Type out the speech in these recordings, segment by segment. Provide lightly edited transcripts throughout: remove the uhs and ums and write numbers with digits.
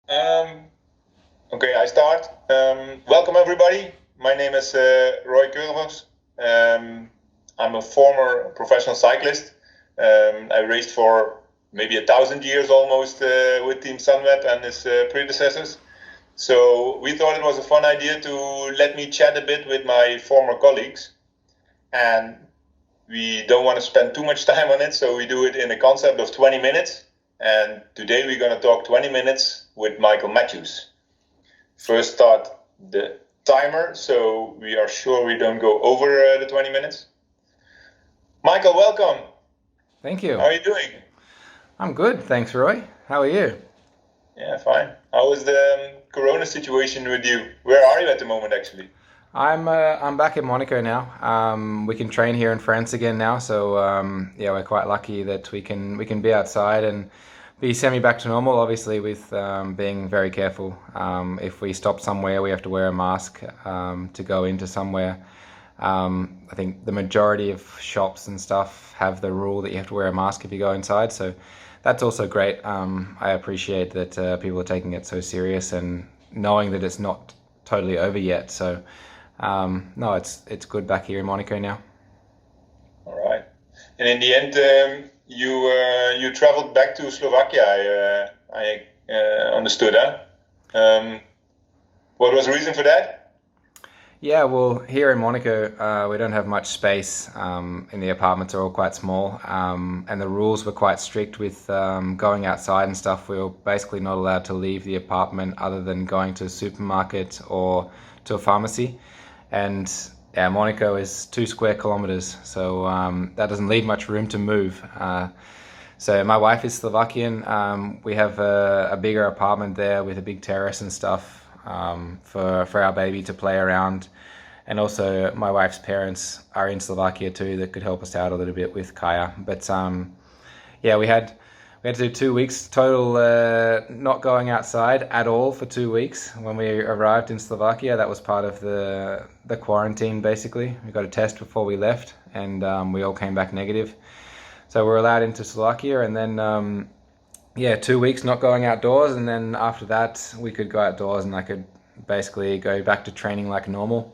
Um, okay, I start. Welcome everybody. My name is Roy Keurvers. I'm a former professional cyclist. I raced for maybe 1,000 years almost with Team Sunweb and his predecessors. So we thought it was a fun idea to let me chat a bit with my former colleagues. And we don't want to spend too much time on it, so we do it in a concept of 20 minutes. And today we're going to talk 20 minutes with Michael Matthews. First, start the timer so we are sure we don't go over the 20 minutes. Michael, welcome. Thank you. How are you doing? I'm good, thanks, Roy. How are you? Yeah, fine. How is the corona situation with you? Where are you at the moment, actually? I'm back in Monaco now. We can train here in France again now, so yeah, we're quite lucky that we can be outside and be semi back to normal. Obviously, with being very careful. If we stop somewhere, we have to wear a mask to go into somewhere. I think the majority of shops and stuff have the rule that you have to wear a mask if you go inside, so that's also great. I appreciate that people are taking it so serious and knowing that it's not totally over yet. So no, it's good back here in Monaco now. All right. And in the end, you traveled back to Slovakia. I understood that. What was the reason for that? Yeah, well, here in Monaco, we don't have much space, and the apartments are all quite small, and the rules were quite strict with going outside and stuff. We were basically not allowed to leave the apartment other than going to a supermarket or to a pharmacy. And yeah, Monaco is 2 square kilometers, so that doesn't leave much room to move. So my wife is Slovakian. We have a bigger apartment there with a big terrace and stuff for our baby to play around. And also my wife's parents are in Slovakia too that could help us out a little bit with Kaya. But yeah, we had to do 2 weeks total not going outside at all for 2 weeks when we arrived in Slovakia. That was part of the quarantine basically. We got a test before we left and we all came back negative. So we're allowed into Slovakia, and then yeah, 2 weeks not going outdoors, and then after that we could go outdoors and I could basically go back to training like normal.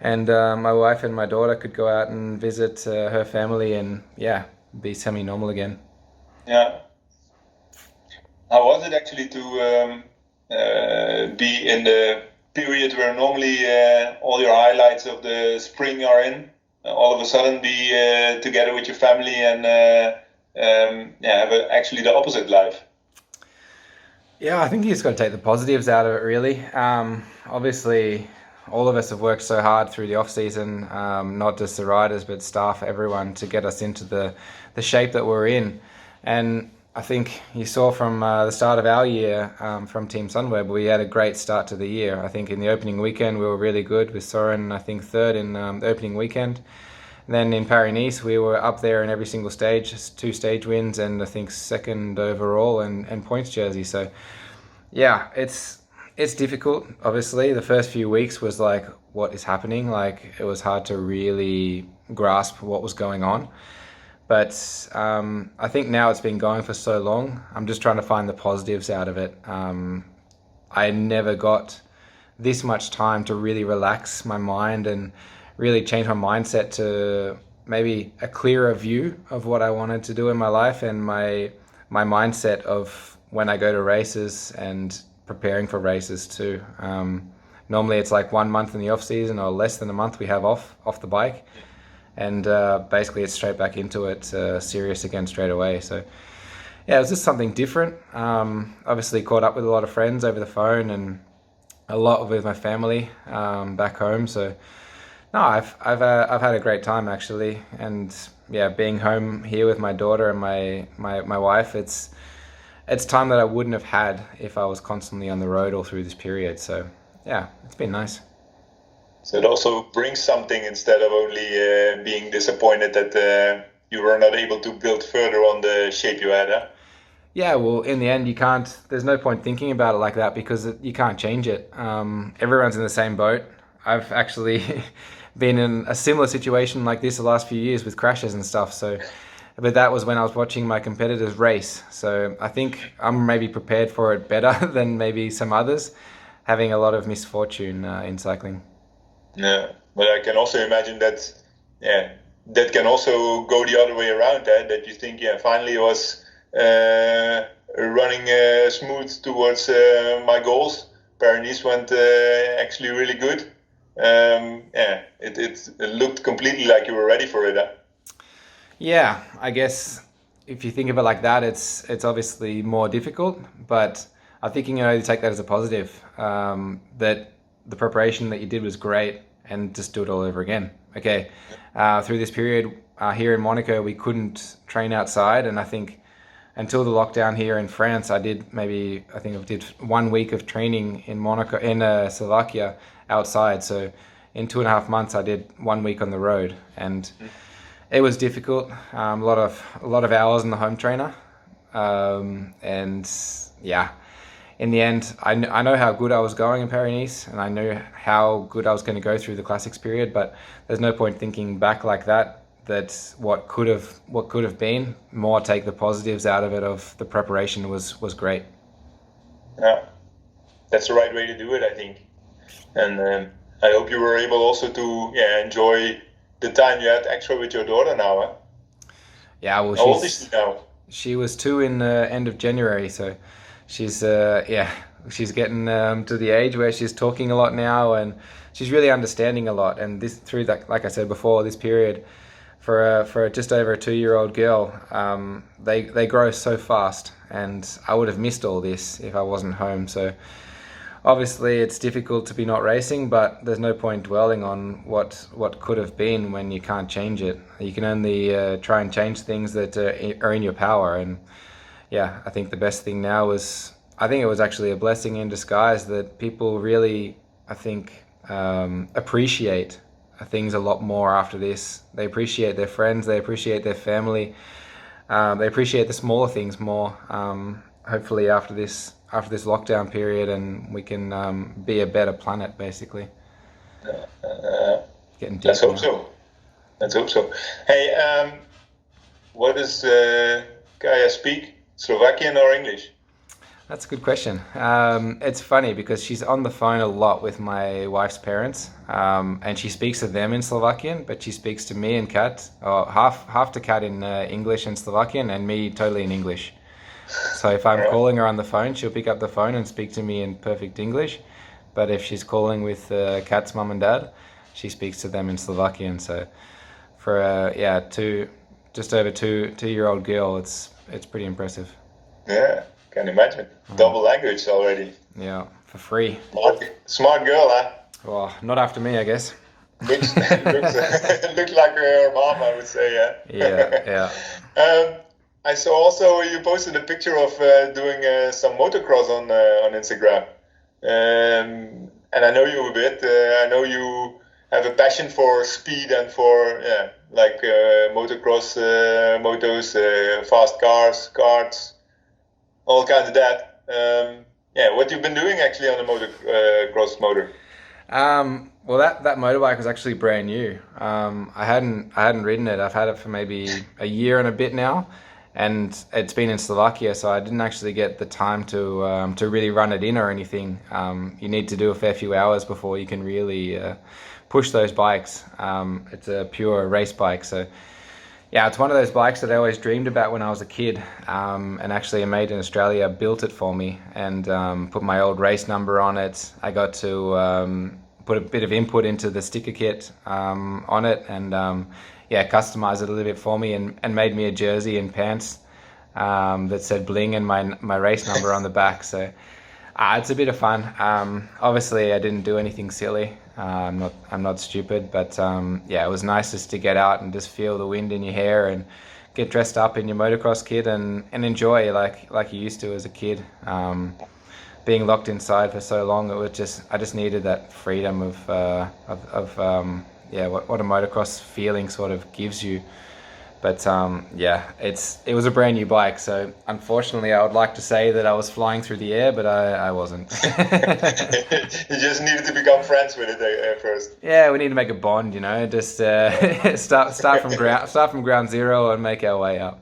And my wife and my daughter could go out and visit her family and yeah, be semi-normal again. Yeah. How was it actually to be in the period where normally all your highlights of the spring are in? All of a sudden be together with your family and yeah, have actually the opposite life. Yeah, I think you just got to take the positives out of it, really. Obviously, all of us have worked so hard through the off season, not just the riders, but staff, everyone, to get us into the shape that we're in. And I think you saw from the start of our year from Team Sunweb, we had a great start to the year. I think in the opening weekend we were really good with Soren, I think third in the opening weekend. Then in Paris-Nice, we were up there in every single stage, 2 stage wins, and I think second overall and points jersey. So yeah, it's difficult. Obviously, the first few weeks was like, what is happening? Like it was hard to really grasp what was going on. But I think now it's been going for so long. I'm just trying to find the positives out of it. I never got this much time to really relax my mind and really change my mindset to maybe a clearer view of what I wanted to do in my life and my mindset of when I go to races and preparing for races too. Normally it's like 1 month in the off season or less than a month we have off the bike, and basically it's straight back into it, serious again straight away. So yeah, it was just something different. Obviously caught up with a lot of friends over the phone and a lot with my family back home. So no, I've had a great time actually, and yeah, being home here with my daughter and my wife, it's time that I wouldn't have had if I was constantly on the road all through this period. So yeah, it's been nice. So it also brings something instead of only being disappointed that you were not able to build further on the shape you had. Huh? Yeah, well, in the end, you can't. There's no point thinking about it like that because you can't change it. Everyone's in the same boat. I've actually been in a similar situation like this the last few years with crashes and stuff. So but that was when I was watching my competitors race. So I think I'm maybe prepared for it better than maybe some others, having a lot of misfortune in cycling. Yeah, but I can also imagine that, yeah, that can also go the other way around. That you think, yeah, finally it was running smooth towards my goals. Paris went actually really good. Yeah, it looked completely like you were ready for it. Huh? Yeah, I guess if you think of it like that, it's obviously more difficult, but I think you can only take that as a positive. That the preparation that you did was great, and just do it all over again. Okay, through this period here in Monaco, we couldn't train outside, and I think until the lockdown here in France, I think I did 1 week of training in Monaco, in Slovakia, outside. So in 2.5 months, I did 1 week on the road, and it was difficult. A lot of hours in the home trainer, and yeah. In the end, I know how good I was going in Paris-Nice, and I knew how good I was going to go through the classics period. But there's no point thinking back like that. That what could have been. More take the positives out of it. Of the preparation was great. Yeah, that's the right way to do it, I think. And I hope you were able also to enjoy the time you had extra with your daughter now. Huh? Yeah, well, how old is she now? She was 2 in the end of January, so she's she's getting to the age where she's talking a lot now, and she's really understanding a lot. And this, through that, like I said before, this period for just over a 2-year-old girl, they grow so fast, and I would have missed all this if I wasn't home. So obviously it's difficult to be not racing, but there's no point dwelling on what could have been when you can't change it. You can only try and change things that are in your power. And yeah, I think the best thing now was, I think it was actually a blessing in disguise that people really, I think, appreciate things a lot more after this. They appreciate their friends, they appreciate their family, they appreciate the smaller things more. Hopefully after this lockdown period, and we can be a better planet, basically. Getting deep. Let's hope so. Let's hope so. Hey, what does Kaya speak? Slovakian or English? That's a good question. It's funny because she's on the phone a lot with my wife's parents, and she speaks to them in Slovakian, but she speaks to me and Kat, or half to Kat in English and Slovakian, and me totally in English. So if I'm calling her on the phone, she'll pick up the phone and speak to me in perfect English. But if she's calling with Kat's mum and dad, she speaks to them in Slovakian. So for just over 2-year-old girl, it's pretty impressive. Yeah, can imagine. Double language already. Yeah, for free. Smart girl, huh? Well, not after me, I guess. Looks like her mom, I would say. Yeah. Yeah. I saw also you posted a picture of doing some motocross on Instagram, and I know you a bit. I know you have a passion for speed and for motocross, motos, fast cars, karts, all kinds of that. What you've been doing actually on the motocross motor? Well, that motorbike was actually brand new. I hadn't ridden it. I've had it for maybe a year and a bit now. And it's been in Slovakia, so I didn't actually get the time to really run it in or anything. You need to do a fair few hours before you can really push those bikes. It's a pure race bike, so yeah, it's one of those bikes that I always dreamed about when I was a kid. And actually, a mate in Australia built it for me and put my old race number on it. I got to put a bit of input into the sticker kit on it, and customized it a little bit for me, and made me a jersey and pants that said bling and my race number on the back. So it's a bit of fun. Obviously, I didn't do anything silly. I'm not stupid, but it was nice just to get out and just feel the wind in your hair and get dressed up in your motocross kit and enjoy like you used to as a kid. Being locked inside for so long, I just needed that freedom of what a motocross feeling sort of gives you. But yeah, it was a brand new bike, so unfortunately, I would like to say that I was flying through the air, but I wasn't. You just needed to become friends with it first. Yeah, we need to make a bond, just start from ground zero and make our way up.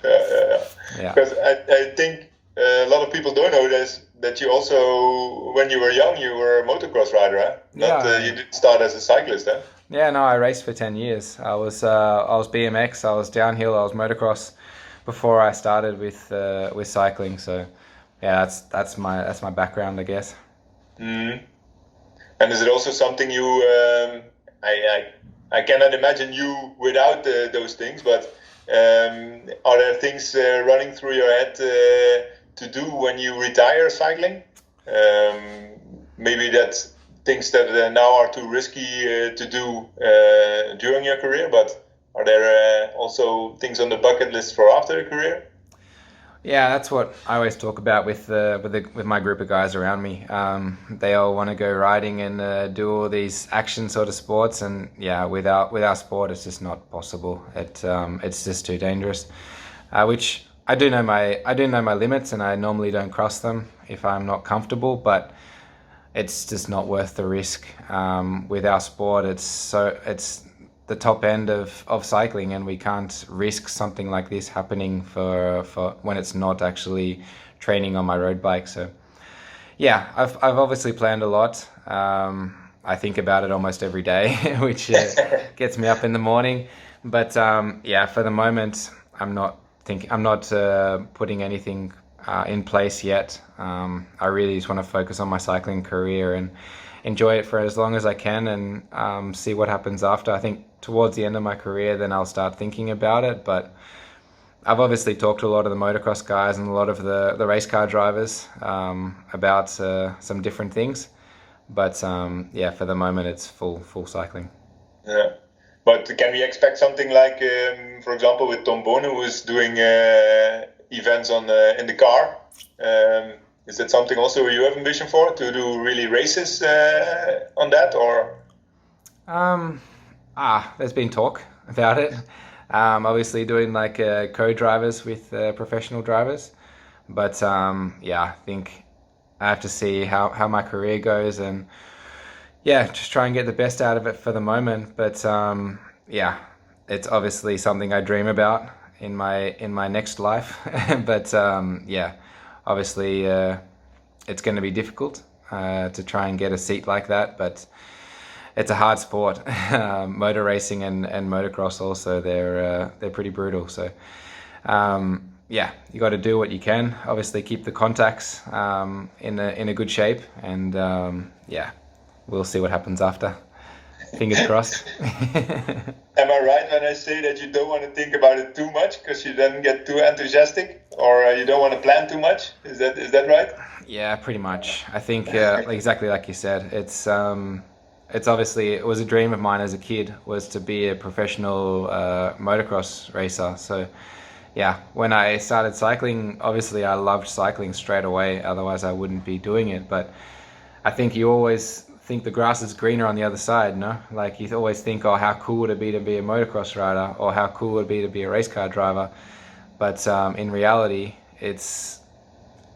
Yeah. Because I think a lot of people don't know this, that you also, when you were young, you were a motocross rider, huh? You didn't start as a cyclist, huh? Yeah, no, I raced for 10 years. I was BMX, I was downhill, I was motocross before I started with cycling. So yeah, that's my background, I guess. Mm. And is it also something you? I cannot imagine you without those things. But are there things running through your head to do when you retire cycling? Maybe that's things that now are too risky to do during your career. But are there also things on the bucket list for after a career? Yeah, that's what I always talk about with my group of guys around me. They all want to go riding and do all these action sort of sports, and yeah, with our sport, it's just not possible. It's just too dangerous. Which I do know my limits, and I normally don't cross them if I'm not comfortable. But it's just not worth the risk. With our sport, it's the top end of cycling, and we can't risk something like this happening for when it's not actually training on my road bike. So yeah, I've obviously planned a lot. I think about it almost every day, which gets me up in the morning. But yeah, for the moment, I'm not putting anything in place yet. I really just want to focus on my cycling career and enjoy it for as long as I can, and see what happens after. I think towards the end of my career, then I'll start thinking about it. But I've obviously talked to a lot of the motocross guys and a lot of the race car drivers about some different things. But yeah, for the moment, it's full cycling. Yeah. But can we expect something like, for example, with Tom Bonen, who is doing events in the car? Is that something also you have ambition for, to do really races on that, or? There's been talk about it. Obviously doing like co-drivers with professional drivers, but yeah, I think I have to see how my career goes, and yeah, just try and get the best out of it for the moment. But yeah, it's obviously something I dream about in my next life. But yeah, obviously it's going to be difficult to try and get a seat like that, but it's a hard sport. Motor racing and motocross also, they're pretty brutal. So yeah, you got to do what you can. Obviously keep the contacts in a good shape, and yeah, we'll see what happens after. Fingers crossed. Am I right when I say that you don't want to think about it too much, because you then get too enthusiastic, or you don't want to plan too much? Is that right? Yeah, pretty much. I think exactly like you said. It's obviously, it was a dream of mine as a kid, was to be a professional motocross racer. So yeah, when I started cycling, obviously I loved cycling straight away. Otherwise I wouldn't be doing it. But I think you always think the grass is greener on the other side, no? Like you always think, oh, how cool would it be to be a motocross rider, or how cool would it be to be a race car driver? But in reality, it's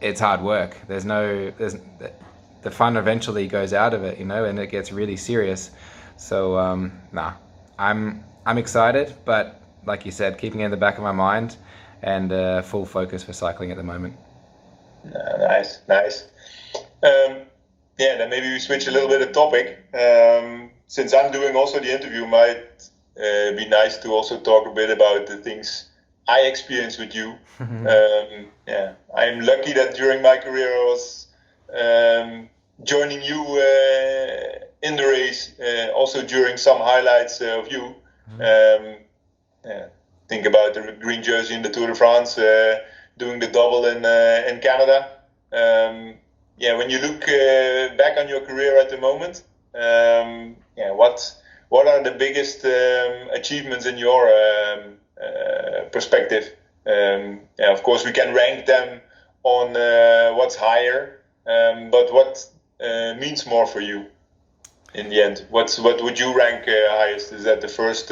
hard work. The fun eventually goes out of it, and it gets really serious. So I'm excited, but like you said, keeping it in the back of my mind, and full focus for cycling at the moment. Nice. Yeah, then maybe we switch a little bit of topic. Since I'm doing also the interview, might be nice to also talk a bit about the things I experienced with you. Yeah, I'm lucky that during my career I was joining you in the race, also during some highlights of you. Yeah, think about the green jersey in the Tour de France, doing the double in Canada. Yeah, when you look back on your career at the moment, yeah, what are the biggest achievements in your perspective? Yeah, of course, we can rank them on what's higher, but what means more for you in the end? What would you rank highest? Is that the first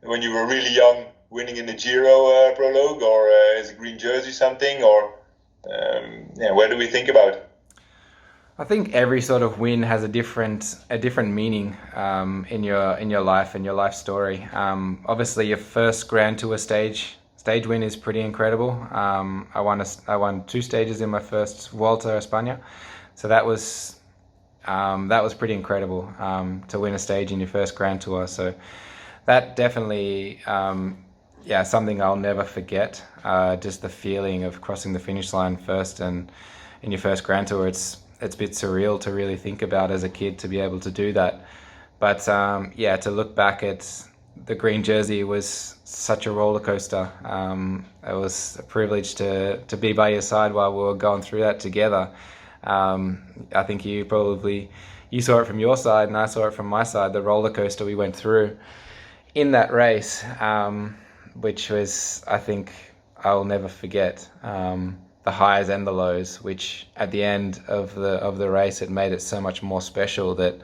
when you were really young, winning in the Giro prologue, or is a green jersey something, or where do we think about? I think every sort of win has a different meaning in your life and your life story. Obviously, your first Grand Tour stage win is pretty incredible. I won 2 stages in my first Vuelta a España, so that was pretty incredible to win a stage in your first Grand Tour. So that definitely, something I'll never forget. Just the feeling of crossing the finish line first and in your first Grand Tour. It's a bit surreal to really think about as a kid to be able to do that. But to look back at the green jersey was such a roller coaster. It was a privilege to be by your side while we were going through that together. I think you saw it from your side and I saw it from my side, the roller coaster we went through in that race, which was, I think, I'll never forget. The highs and the lows, which at the end of the race, it made it so much more special that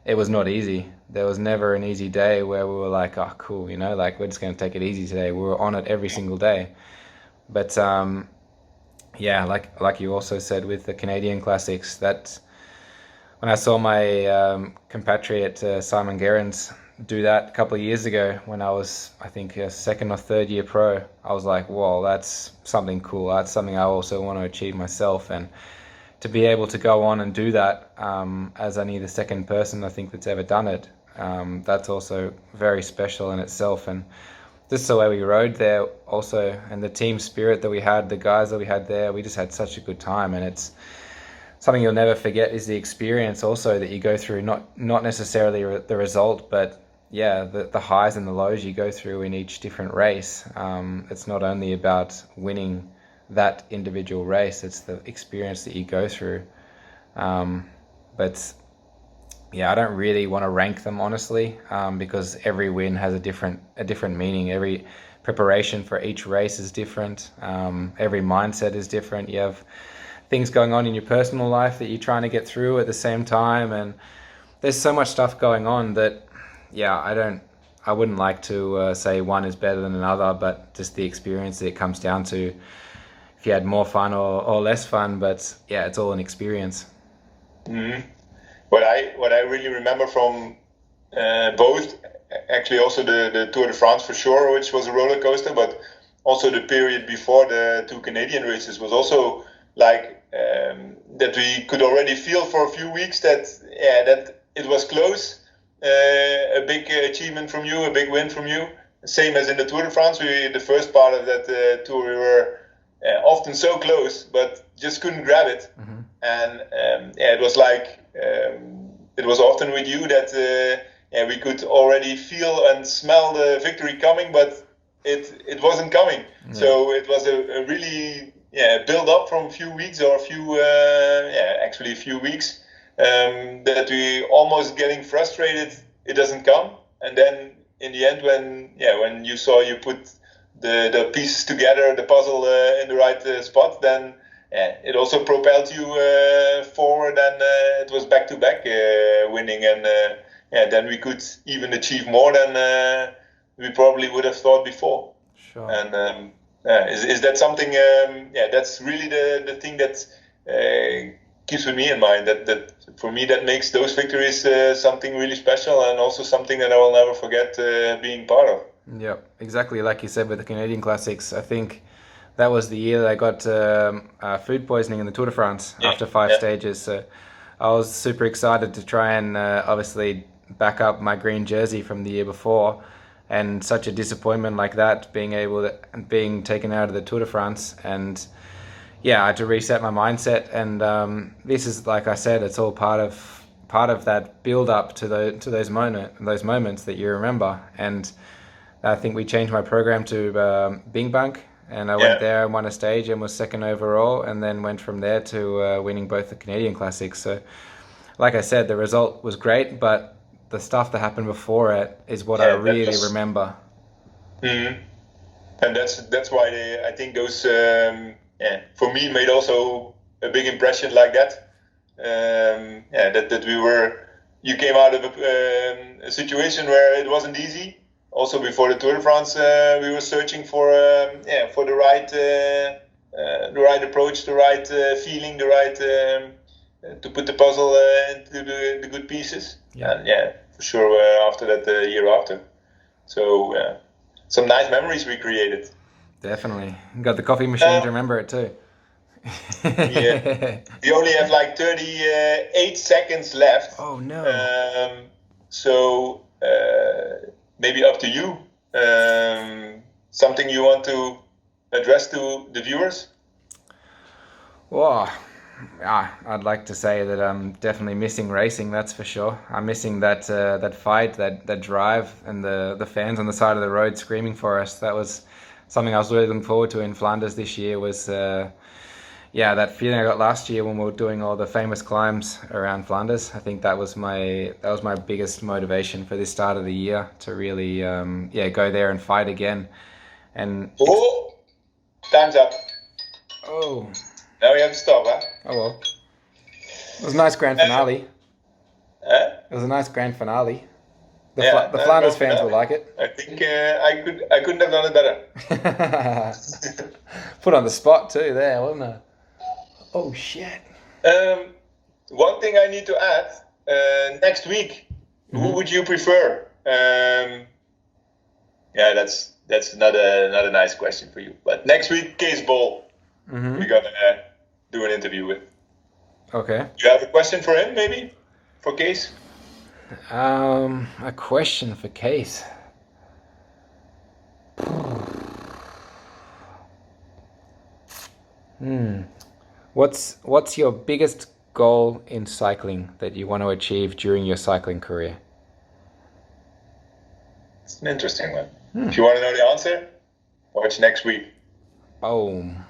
it was not easy. There was never an easy day where we were like, oh, cool, like we're just going to take it easy today. We were on it every single day. But like you also said with the Canadian Classics, that when I saw my compatriot Simon Gerrans do that a couple of years ago when I was, I think, a second or third year pro, I was like, whoa, that's something cool. That's something I also want to achieve myself. And to be able to go on and do that as only the second person I think that's ever done it, that's also very special in itself. And just the way we rode there also, and the team spirit that we had, the guys that we had there, we just had such a good time. And it's something you'll never forget is the experience also that you go through, not necessarily the result, but the highs and the lows you go through in each different race. It's not only about winning that individual race, it's the experience that you go through. But I don't really want to rank them, honestly, because every win has a different meaning. Every preparation for each race is different. Every mindset is different. You have things going on in your personal life that you're trying to get through at the same time, and there's so much stuff going on that I wouldn't like to say one is better than another, but just the experience that it comes down to, if you had more fun or less fun, but it's all an experience. Mm-hmm. What I really remember from both, actually also the Tour de France for sure, which was a roller coaster, but also the period before the 2 Canadian races was also like that we could already feel for a few weeks that it was close. A big achievement from you, a big win from you. Same as in the Tour de France, the first part of that tour, we were often so close, but just couldn't grab it. Mm-hmm. And it was like it was often with you that we could already feel and smell the victory coming, but it wasn't coming. Yeah. So it was a really build up from a few weeks or a few weeks. That we almost getting frustrated, it doesn't come, and then in the end, when you saw you put the pieces together, the puzzle in the right spot, then it also propelled you forward, and it was back to back winning, and then we could even achieve more than we probably would have thought before. Sure. And is that something? That's really the thing that keeps with me in mind. That for me, that makes those victories something really special, and also something that I will never forget being part of. Yeah, exactly like you said with the Canadian Classics. I think that was the year that I got food poisoning in the Tour de France after 5 stages. So I was super excited to try and obviously back up my green jersey from the year before. And such a disappointment like that, being taken out of the Tour de France, and I had to reset my mindset. And this is, like I said, it's all part of that build up to those moments that you remember. And I think we changed my program to Bing Bank, and I went there and won a stage and was second overall, and then went from there to winning both the Canadian Classics. So, like I said, the result was great, but the stuff that happened before it is what I really remember. Mm-hmm. And that's why I think those for me made also a big impression like that. That you came out of a situation where it wasn't easy, Also before the Tour de France, we were searching for the right approach, the right feeling, the right to put the puzzle into the good pieces. Yeah. And for sure after that year after. So some nice memories we created. Definitely. Got the coffee machine to remember it too. Yeah. We only have like 38 seconds left. Oh no. So maybe up to you. Something you want to address to the viewers? Well, I'd like to say that I'm definitely missing racing, that's for sure. I'm missing that that fight, that drive, and the fans on the side of the road screaming for us. That was something I was really looking forward to in Flanders this year. Was that feeling I got last year when we were doing all the famous climbs around Flanders. I think that was my biggest motivation for this start of the year, to really go there and fight again. And time's up. Oh. Now we have to stop, huh? Oh well. It was a nice grand finale. It was a nice grand finale. The Flanders fans will like it. I think I couldn't have done it better. Put on the spot too there, wasn't it? Oh shit. One thing I need to add, next week, who would you prefer? That's not a nice question for you. But next week, Kees Bol, we're gonna do an interview with. Okay. You have a question for him, maybe? For Kees? A question for Kees. What's your biggest goal in cycling that you want to achieve during your cycling career? It's an interesting one. If you want to know the answer, watch next week. Boom.